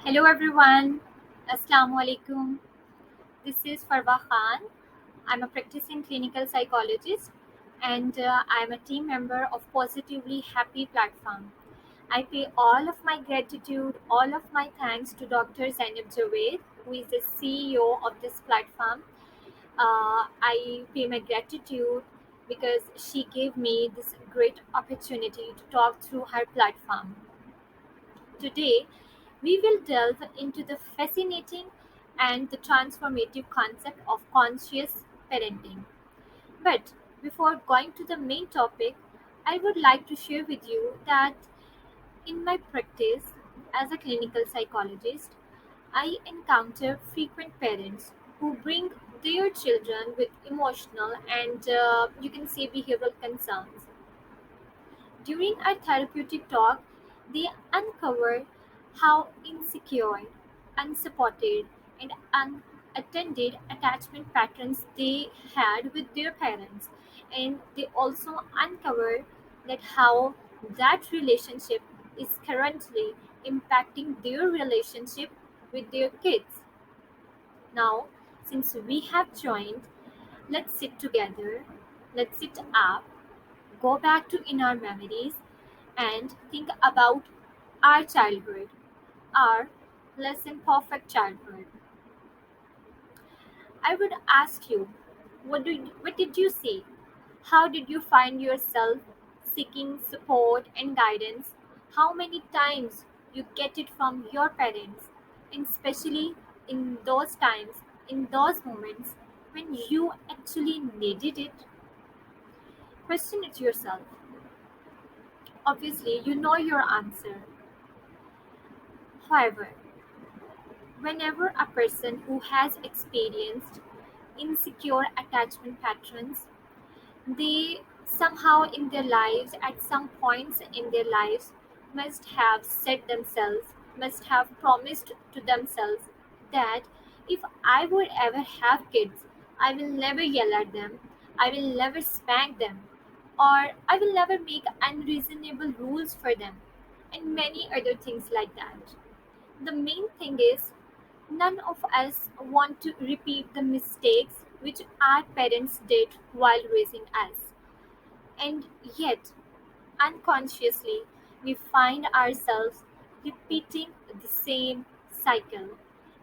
Hello everyone. Assalamu alaikum. This is Farwa Khan. I'm a practicing clinical psychologist and I'm a team member of Positively Happy platform. I pay all of my gratitude, all of my thanks to Dr. Zainab Javed, who is the CEO of this platform. I pay my gratitude because she gave me this great opportunity to talk through her platform. Today, we will delve into the fascinating and the transformative concept of conscious parenting. But before going to the main topic, I would like to share with you that in my practice as a clinical psychologist, I encounter frequent parents who bring their children with emotional and you can say behavioral concerns. During our therapeutic talk, they uncover how insecure, unsupported, and unattended attachment patterns they had with their parents. And they also uncover that how that relationship is currently impacting their relationship with their kids. Now, since we have joined, let's sit together, let's sit up, go back to inner memories and think about our childhood, our less than perfect childhood. I would ask you, what did you see? How did you find yourself seeking support and guidance? How many times you get it from your parents? And especially in those times, in those moments when you actually needed it? Question it yourself. Obviously, you know your answer. However, whenever a person who has experienced insecure attachment patterns, they somehow in their lives, at some points in their lives, must have said themselves, must have promised to themselves that if I would ever have kids, I will never yell at them, I will never spank them, or I will never make unreasonable rules for them, and many other things like that. The main thing is, none of us want to repeat the mistakes which our parents did while raising us. And yet, unconsciously, we find ourselves repeating the same cycle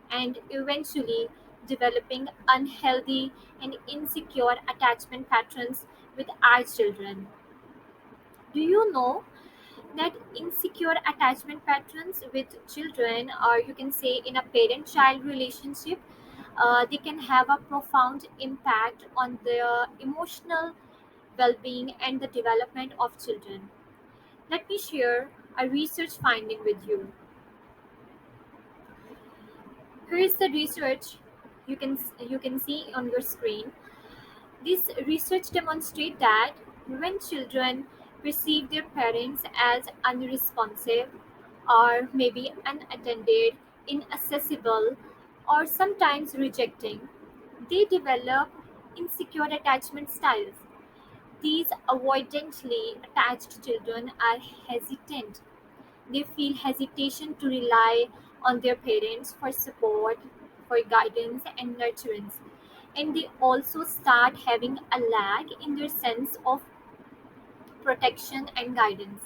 and eventually developing unhealthy and insecure attachment patterns with our children. Do you know that insecure attachment patterns with children, or you can say in a parent child relationship, they can have a profound impact on the emotional well-being and the development of children. Let me share a research finding with you. Here is the research you can see on your screen. This research demonstrates that when children perceive their parents as unresponsive or maybe unattended, inaccessible, or sometimes rejecting, they develop insecure attachment styles. These avoidantly attached children are hesitant. They feel hesitation to rely on their parents for support, for guidance, and nurturance. And they also start having a lag in their sense of protection and guidance.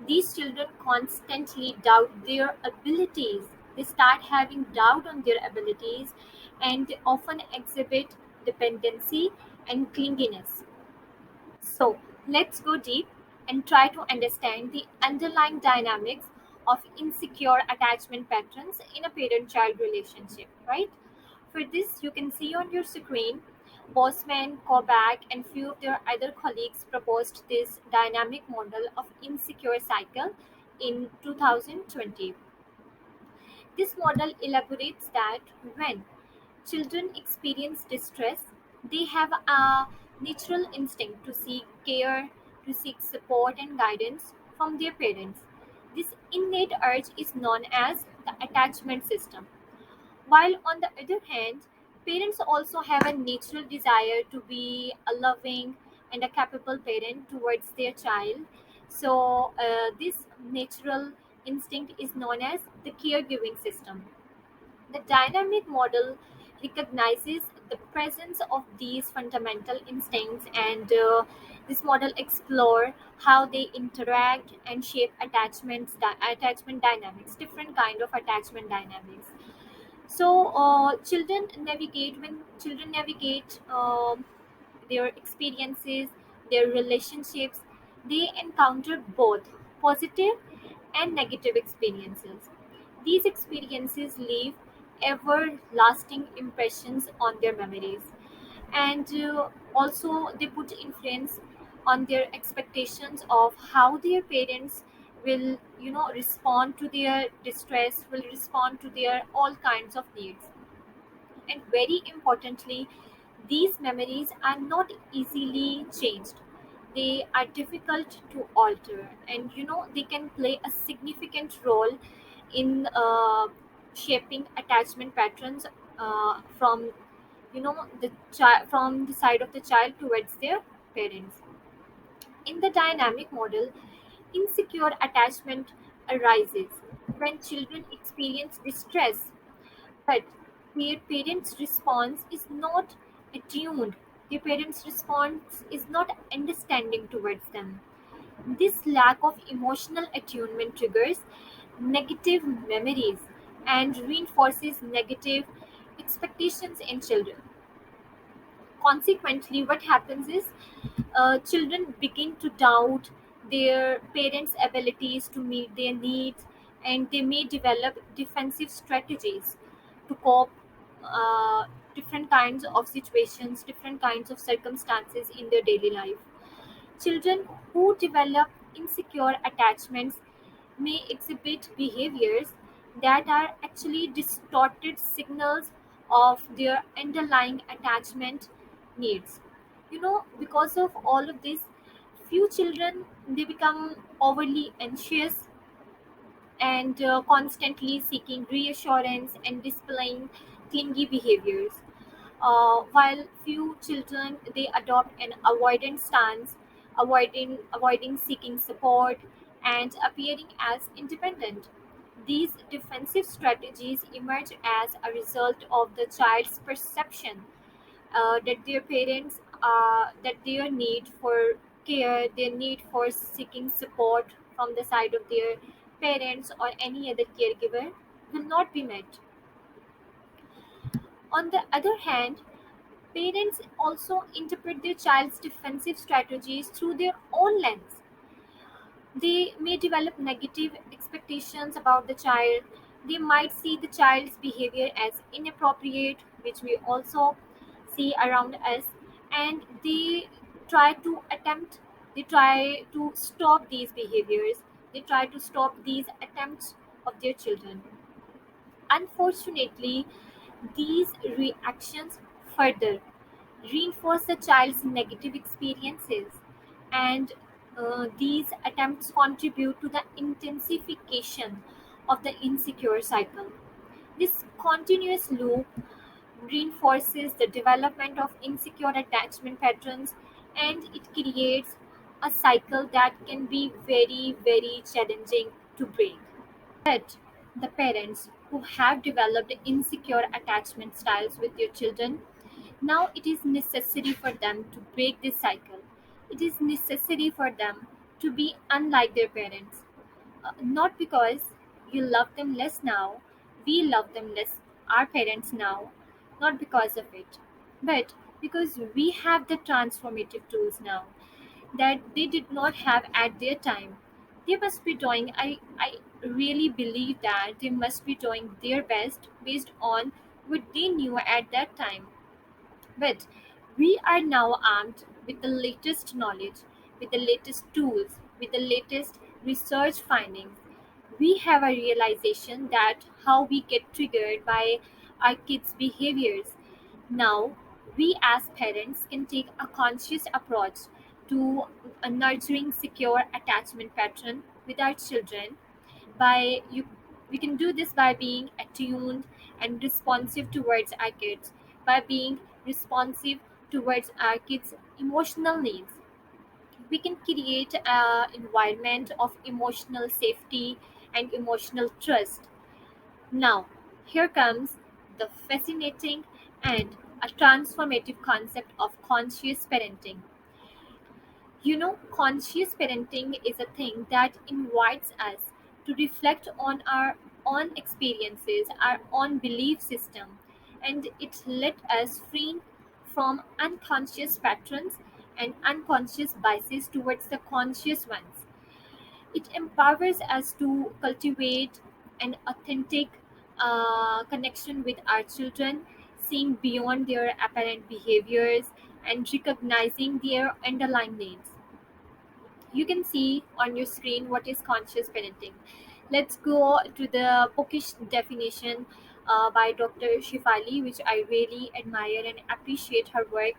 These children constantly doubt their abilities. They start having doubt on their abilities and they often exhibit dependency and clinginess. So, let's go deep and try to understand the underlying dynamics of insecure attachment patterns in a parent child relationship, right? For this, you can see on your screen, Bosman, Kovac, and few of their other colleagues proposed this dynamic model of insecure cycle in 2020. This model elaborates that when children experience distress, they have a natural instinct to seek care, to seek support and guidance from their parents. This innate urge is known as the attachment system. While on the other hand, parents also have a natural desire to be a loving and a capable parent towards their child. So, this natural instinct is known as the caregiving system. The dynamic model recognizes the presence of these fundamental instincts, and this model explore how they interact and shape attachment dynamics, different kind of attachment dynamics. So children navigate their experiences, their relationships, they encounter both positive and negative experiences. These experiences leave everlasting impressions on their memories, and also they put influence on their expectations of how their parents will, respond to their distress, will respond to their all kinds of needs. And very importantly, these memories are not easily changed. They are difficult to alter, and they can play a significant role in shaping attachment patterns from the child, from the side of the child towards their parents. In the dynamic model, insecure attachment arises when children experience distress, but their parents' response is not attuned. Their parents' response is not understanding towards them. This lack of emotional attunement triggers negative memories and reinforces negative expectations in children. Consequently, what happens is children begin to doubt their parents' abilities to meet their needs, and they may develop defensive strategies to cope uh, different kinds of situations, different kinds of circumstances in their daily life. Children who develop insecure attachments may exhibit behaviors that are actually distorted signals of their underlying attachment needs. Because of all of this, few children, they become overly anxious and constantly seeking reassurance and displaying clingy behaviors, while few children, they adopt an avoidant stance, avoiding seeking support and appearing as independent. These defensive strategies emerge as a result of the child's perception that their parents, that their need for care, their need for seeking support from the side of their parents or any other caregiver will not be met. On the other hand, parents also interpret their child's defensive strategies through their own lens. They may develop negative expectations about the child. They might see the child's behavior as inappropriate, which we also see around us, and they try to stop these behaviors, they try to stop these attempts of their children. Unfortunately, these reactions further reinforce the child's negative experiences, and these attempts contribute to the intensification of the insecure cycle. This continuous loop reinforces the development of insecure attachment patterns, and it creates a cycle that can be very, very challenging to break. But the parents who have developed insecure attachment styles with their children, now it is necessary for them to break this cycle. It is necessary for them to be unlike their parents. Not because you love them less now, we love them less, our parents now, not because of it, but because we have the transformative tools now that they did not have at their time. They must be doing, I really believe that they must be doing their best based on what they knew at that time. But we are now armed with the latest knowledge, with the latest tools, with the latest research findings. We have a realization that how we get triggered by our kids' behaviors. Now, we as parents can take a conscious approach to a nurturing secure attachment pattern with our children. By you We can do this by being attuned and responsive towards our kids, by being responsive towards our kids emotional needs. We can create an environment of emotional safety and emotional trust. Now, here comes the fascinating and a transformative concept of conscious parenting. Conscious parenting is a thing that invites us to reflect on our own experiences, our own belief system, and it let us free from unconscious patterns and unconscious biases towards the conscious ones. It empowers us to cultivate an authentic connection with our children, seeing beyond their apparent behaviors and recognizing their underlying needs. You can see on your screen what is conscious parenting. Let's go to the bookish definition by Dr. Shifali, which I really admire and appreciate her work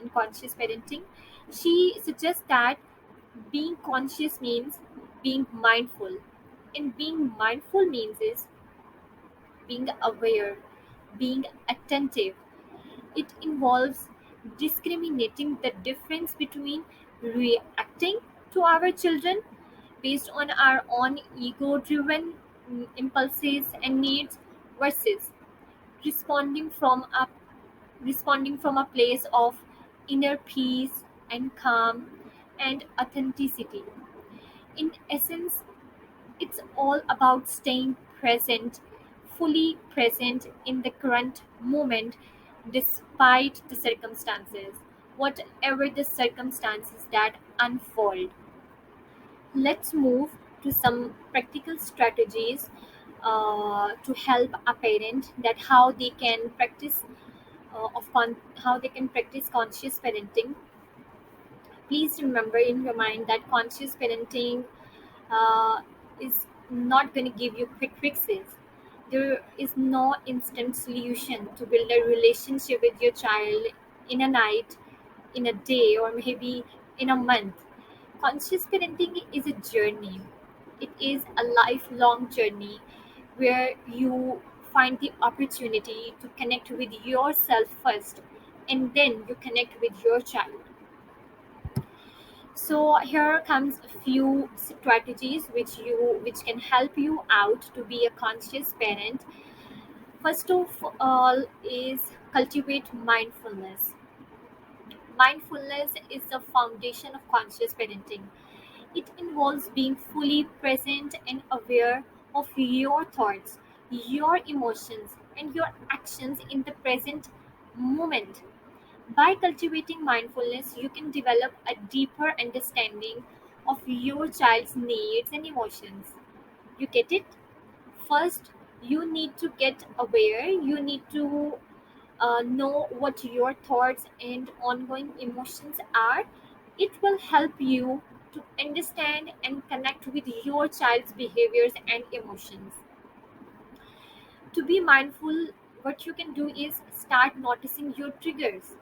in conscious parenting. She suggests that being conscious means being mindful, and being mindful means is being aware, being attentive. It involves discriminating the difference between reacting to our children based on our own ego driven impulses and needs versus responding from a responding from a place of inner peace and calm and authenticity. In essence, it's all about staying present, fully present in the current moment despite the circumstances, whatever the circumstances that unfold. Let's move to some practical strategies to help a parent that how they can practice conscious parenting. Please remember in your mind that conscious parenting uh, is not going to give you quick fixes. There is no instant solution to build a relationship with your child in a night, in a day, or maybe in a month. Conscious parenting is a journey. It is a lifelong journey where you find the opportunity to connect with yourself first and then you connect with your child. So here comes a few strategies which can help you out to be a conscious parent. First of all is cultivate mindfulness. Mindfulness is the foundation of conscious parenting. It involves being fully present and aware of your thoughts, your emotions, and your actions in the present moment. By cultivating mindfulness, you can develop a deeper understanding of your child's needs and emotions. You get it? First, you need to get aware, you need to know what your thoughts and ongoing emotions are. It will help you to understand and connect with your child's behaviors and emotions. To be mindful, what you can do is start noticing your triggers,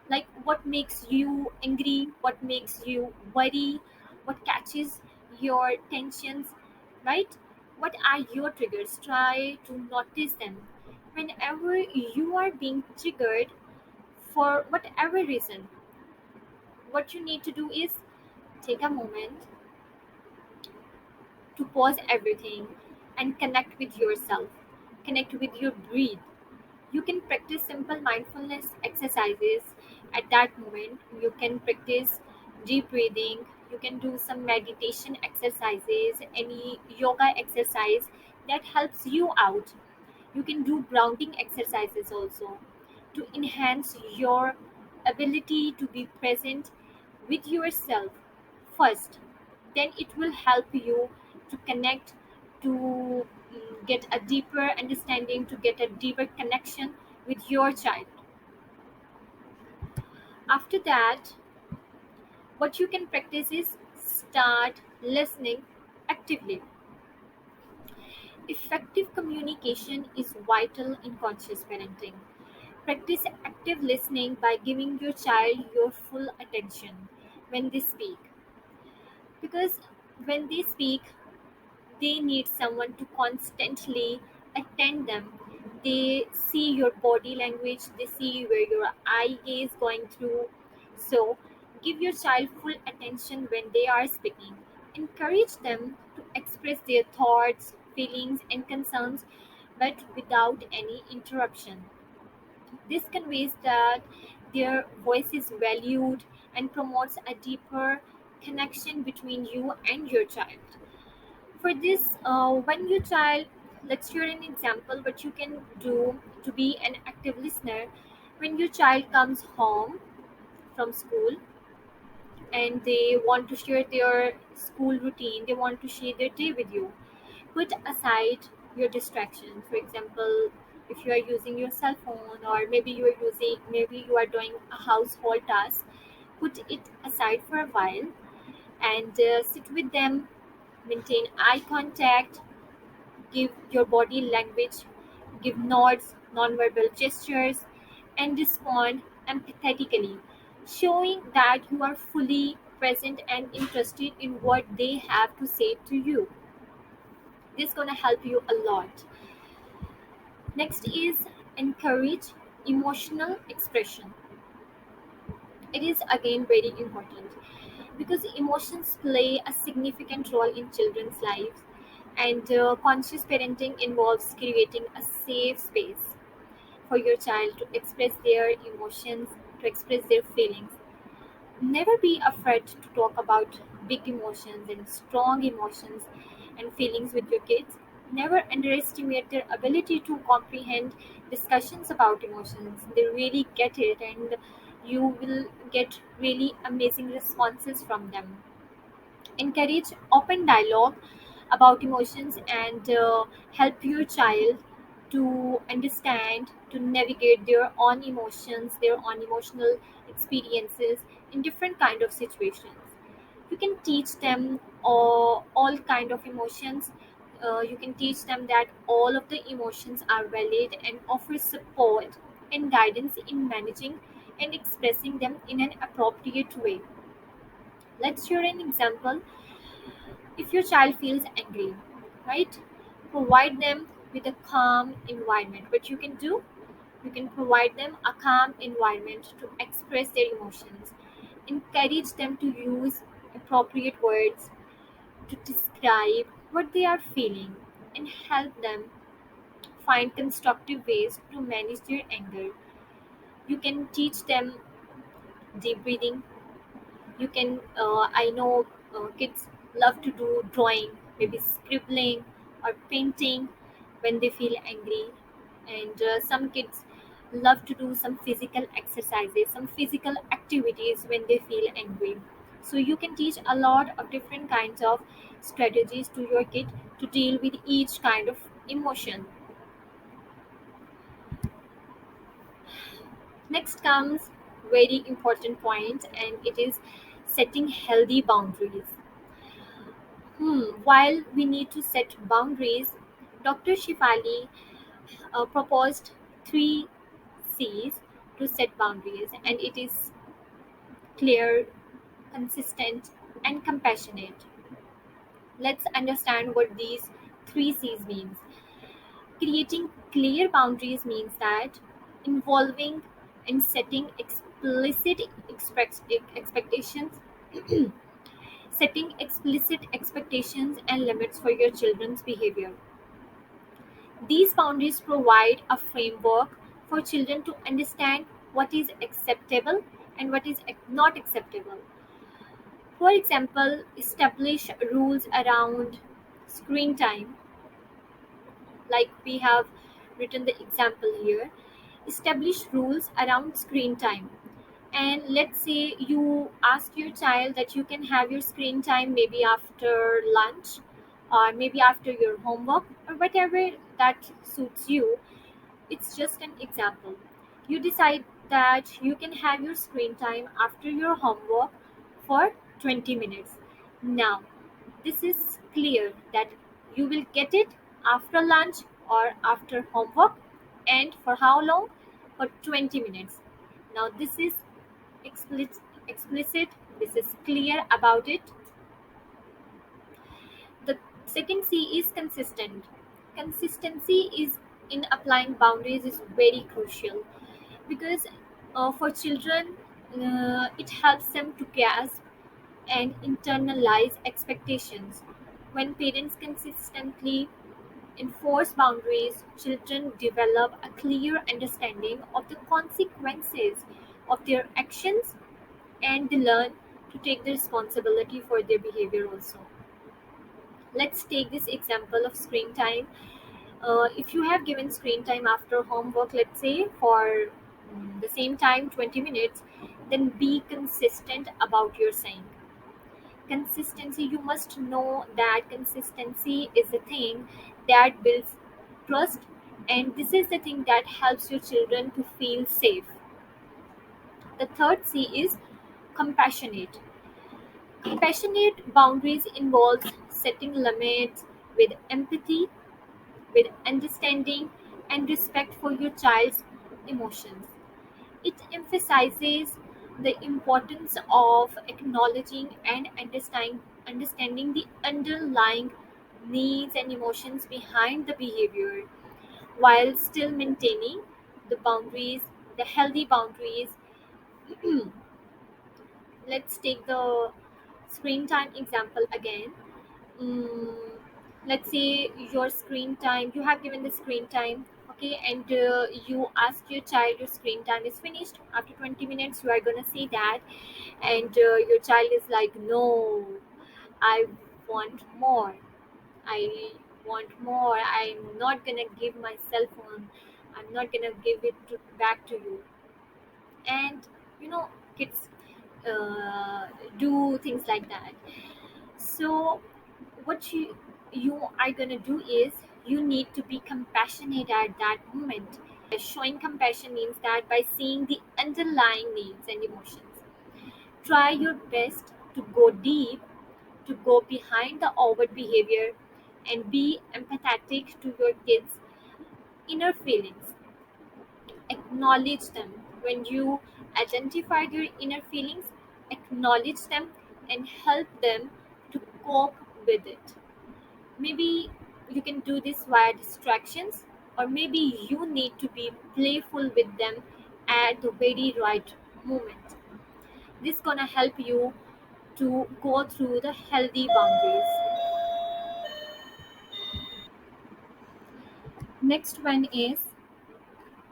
like what makes you angry, what makes you worry, what catches your tensions, right? What are your triggers? Try to notice them. Whenever you are being triggered for whatever reason, what you need to do is take a moment to pause everything and connect with yourself, connect with your breathe. You can practice simple mindfulness exercises at that moment. You can practice deep breathing. You can do some meditation exercises, any yoga exercise that helps you out. You can do grounding exercises also to enhance your ability to be present with yourself first. Then it will help you to connect, to get a deeper understanding, to get a deeper connection with your child. After that, what you can practice is start listening actively. Effective communication is vital in conscious parenting. Practice active listening by giving your child your full attention when they speak. Because when they speak, they need someone to constantly attend them. They see your body language, they see where your eye gaze going through. So give your child full attention when they are speaking. Encourage them to express their thoughts, feelings, and concerns, but without any interruption. This conveys that their voice is valued and promotes a deeper connection between you and your child. For this, when your child, let's share an example what you can do to be an active listener. When your child comes home from school and they want to share their school routine, they want to share their day with you, put aside your distraction. For example, if you are using your cell phone, or maybe you are doing a household task, put it aside for a while and sit with them, maintain eye contact, give your body language, give nods, nonverbal gestures, and respond empathetically, showing that you are fully present and interested in what they have to say to you. This is going to help you a lot. Next is encourage emotional expression. It is again very important because emotions play a significant role in children's lives, and conscious parenting involves creating a safe space for your child to express their emotions, to express their feelings. Never be afraid to talk about big emotions and strong emotions and feelings with your kids. Never underestimate their ability to comprehend discussions about emotions. They really get it, and you will get really amazing responses from them. Encourage open dialogue about emotions and help your child to understand, to navigate their own emotions, their own emotional experiences in different kind of situations. You can teach them all kind of emotions. You can teach them that all of the emotions are valid and offer support and guidance in managing and expressing them in an appropriate way. Let's share an example. If your child feels angry, right, provide them with a calm environment. What you can do, you can provide them a calm environment to express their emotions. Encourage them to use appropriate words to describe what they are feeling, and help them find constructive ways to manage their anger. You can teach them deep breathing. You can I know kids love to do drawing, maybe scribbling or painting when they feel angry. And some kids love to do some physical exercises, some physical activities when they feel angry. So you can teach a lot of different kinds of strategies to your kid to deal with each kind of emotion. Next comes very important point, and it is setting healthy boundaries. While we need to set boundaries, Dr. Shifali proposed three C's to set boundaries, and it is clear, consistent, and compassionate. Let's understand what these three C's means. Creating clear boundaries means that involving and setting explicit expectations, setting explicit expectations and limits for your children's behavior. These boundaries provide a framework for children to understand what is acceptable and what is not acceptable. For example, establish rules around screen time, like we have written the example here. Establish rules around screen time. And let's say you ask your child that you can have your screen time maybe after lunch, or maybe after your homework, or whatever that suits you. It's just an example. You decide that you can have your screen time after your homework for 20 minutes. Now, this is clear that you will get it after lunch or after homework, and for how long? For 20 minutes. Now, this is explicit, this is clear about it. The second C is consistent. Consistency is in applying boundaries is very crucial because for children, it helps them to grasp and internalize expectations. When parents consistently enforce boundaries, children develop a clear understanding of the consequences of their actions, and they learn to take the responsibility for their behavior also. Let's take this example of screen time. If you have given screen time after homework, let's say for the same time 20 minutes, then be consistent about your saying. Consistency, you must know that consistency is the thing that builds trust, and this is the thing that helps your children to feel safe. The third C is compassionate. Compassionate boundaries involves setting limits with empathy, with understanding and respect for your child's emotions. It emphasizes the importance of acknowledging and understanding the underlying needs and emotions behind the behavior while still maintaining the boundaries, the healthy boundaries. Let's take the screen time example again. mm, let's say your screen time, you have given the screen time, okay, and you ask your child your screen time is finished after 20 minutes, you are going to say that, and your child is like, no, I want more, I want more, I'm not going to give my cell phone, I'm not going to give it back to you. And you know, kids uh, do things like that. So what you are gonna do is you need to be compassionate at that moment. Showing compassion means that by seeing the underlying needs and emotions, try your best to go deep, to go behind the overt behavior, and be empathetic to your kids' inner feelings. Acknowledge them. When you identify their inner feelings, acknowledge them and help them to cope with it. Maybe you can do this via distractions, or maybe you need to be playful with them at the very right moment. This gonna help you to go through the healthy boundaries. Next one is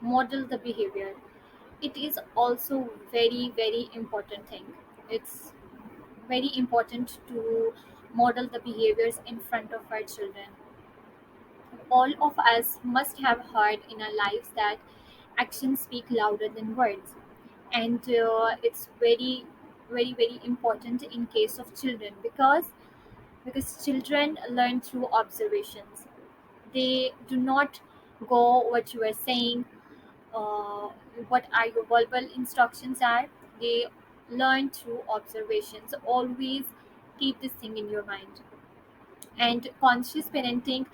model the behavior. It is also very important thing. It's very important to model the behaviors in front of our children. All of us must have heard in our lives that actions speak louder than words, and it's very important in case of children, because children learn through observations. They do not go what you are saying, uh, what are your verbal instructions are. They learn through observations. Always keep this thing in your mind. And conscious parenting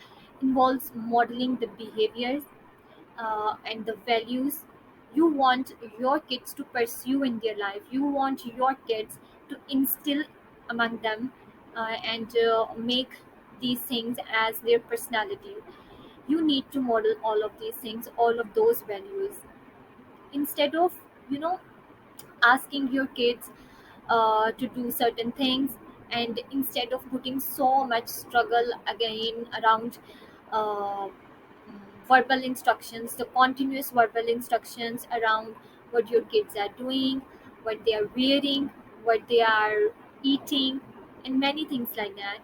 involves modeling the behaviors and the values you want your kids to pursue in their life. You want your kids to instill among them, and make these things as their personality. You need to model all of these things, all of those values, instead of, you know, asking your kids to do certain things, and instead of putting so much struggle again around uh, verbal instructions, the continuous verbal instructions around what your kids are doing, what they are wearing, what they are eating, and many things like that.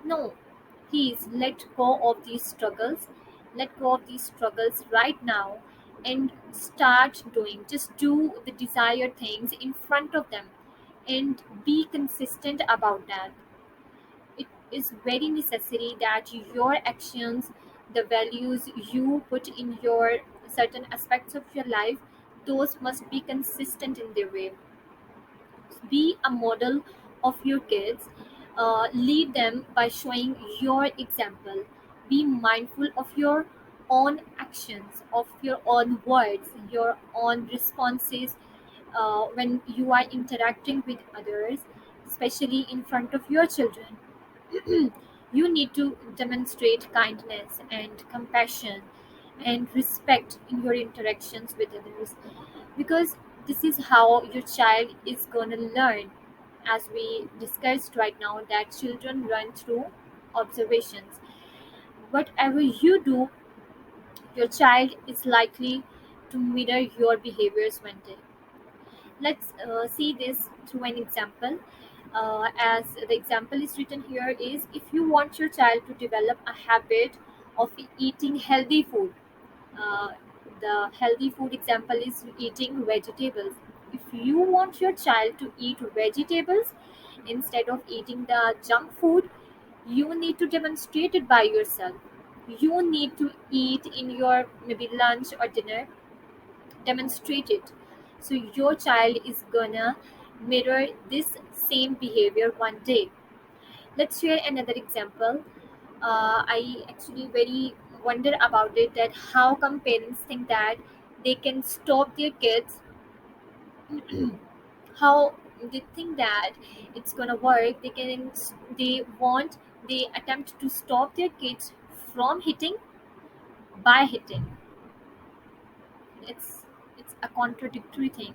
No, please let go of these struggles. Let go of these struggles right now and start doing. Just do the desired things in front of them and be consistent about that. It is very necessary that your actions, the values you put in your certain aspects of your life, those must be consistent in their way. Be a model of your kids. Lead them by showing your example. Be mindful of your own actions, of your own words, your own responses when you are interacting with others, especially in front of your children. You need to demonstrate kindness and compassion and respect in your interactions with others, because this is how your child is going to learn. as we discussed right now, that children learn through observations. Whatever you do, your child is likely to mirror your behaviors one day. Let's see this through an example. As the example is written here is, if you want your child to develop a habit of eating healthy food, uh, the healthy food example is eating vegetables. If you want your child to eat vegetables instead of eating the junk food, you need to demonstrate it by yourself. You need to eat in your maybe lunch or dinner, demonstrate it. So your child is gonna mirror this same behavior one day. Let's share another example. I actually very wonder about it, that how come parents think that they can stop their kids, how they think that it's gonna work. They want, they attempt to stop their kids from hitting by hitting. It's a contradictory thing.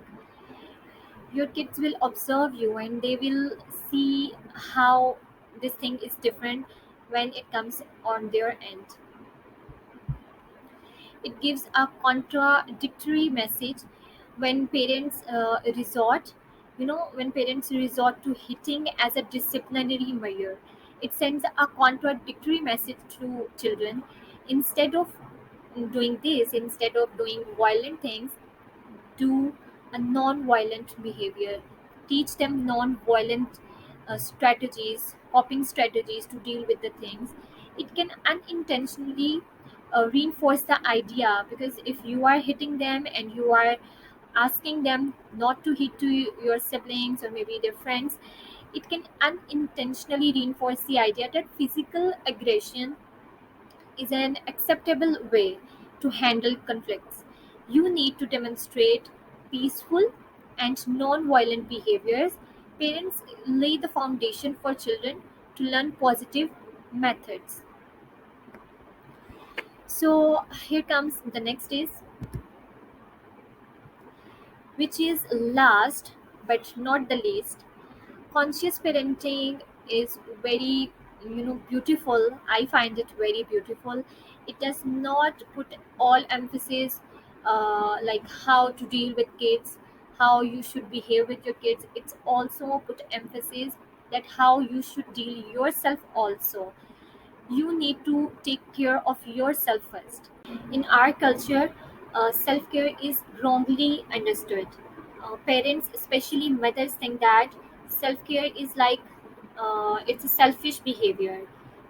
Your kids will observe you and they will see how this thing is different when it comes on their end. It gives a contradictory message when parents resort to hitting as a disciplinary measure. It sends a contradictory message to children. Instead of doing this, instead of doing violent things, do a non-violent behavior. Teach them non-violent strategies, coping strategies to deal with the things. It can unintentionally reinforce the idea, because if you are hitting them and you are asking them not to hit to your siblings or maybe their friends, it can unintentionally reinforce the idea that physical aggression is an acceptable way to handle conflicts. You need to demonstrate peaceful and non-violent behaviors. Parents lay the foundation for children to learn positive methods. So here comes the next is, which is last but not the least. Conscious parenting is very, beautiful. I find it very beautiful. It does not put all emphasis like how to deal with kids, how you should behave with your kids. It's also put emphasis that how you should deal yourself also. You need to take care of yourself first. In our culture, self care is wrongly understood. Parents, especially mothers, think that self care is like it's a selfish behavior.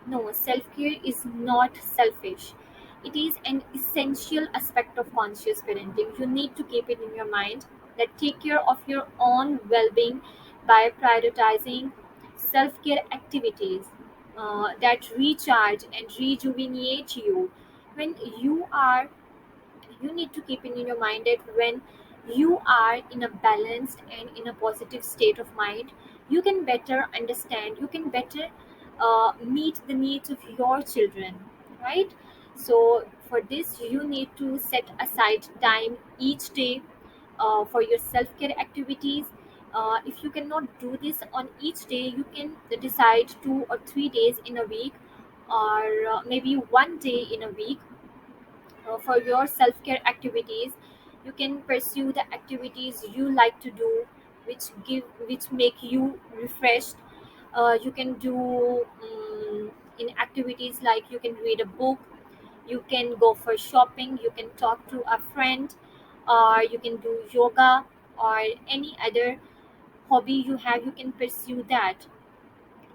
No, self care is not selfish. It is an essential aspect of conscious parenting. You need to keep it in your mind that take care of your own well being by prioritizing self care activities that recharge and rejuvenate you. When you are, you need to keep in your mind that when you are in a balanced and in a positive state of mind, you can better understand, you can better meet the needs of your children, right? So for this you need to set aside time each day for your self-care activities. If you cannot do this on each day, you can decide 2 or 3 days in a week, or maybe one day in a week for your self-care activities. You can pursue the activities you like to do, which make you refreshed. You can do in activities like you can read a book, you can go for shopping, you can talk to a friend, or you can do yoga, or any other hobby you have, you can pursue that.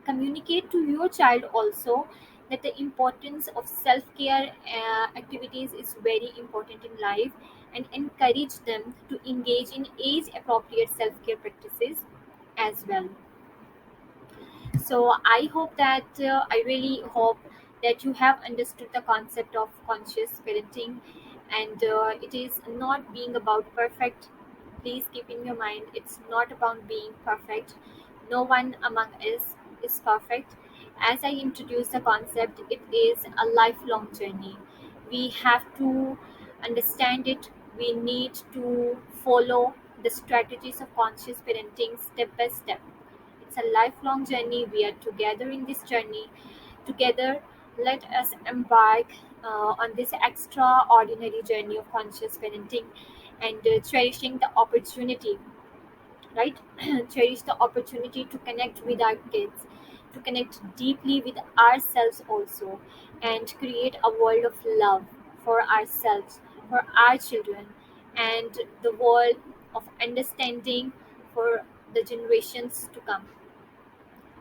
Communicate to your child also that the importance of self-care activities is very important in life, and encourage them to engage in age appropriate self-care practices as well. So I hope that I really hope that you have understood the concept of conscious parenting, and it is not being about perfect. Please keep in your mind, it's not about being perfect. No one among us is perfect. As I introduced the concept, it is a lifelong journey. We have to understand it. We need to follow the strategies of conscious parenting step by step. It's a lifelong journey. We are together in this journey. Together, let us embark on this extraordinary journey of conscious parenting and cherishing the opportunity, right? Cherish the opportunity to connect with our kids, to connect deeply with ourselves also, and create a world of love for ourselves, for our children, and the world of understanding for the generations to come.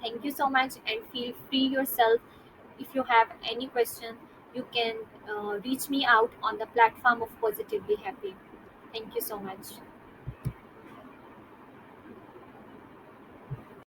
Thank you so much, and feel free yourself. If you have any question, you can reach me out on the platform of Positively Happy. Thank you so much.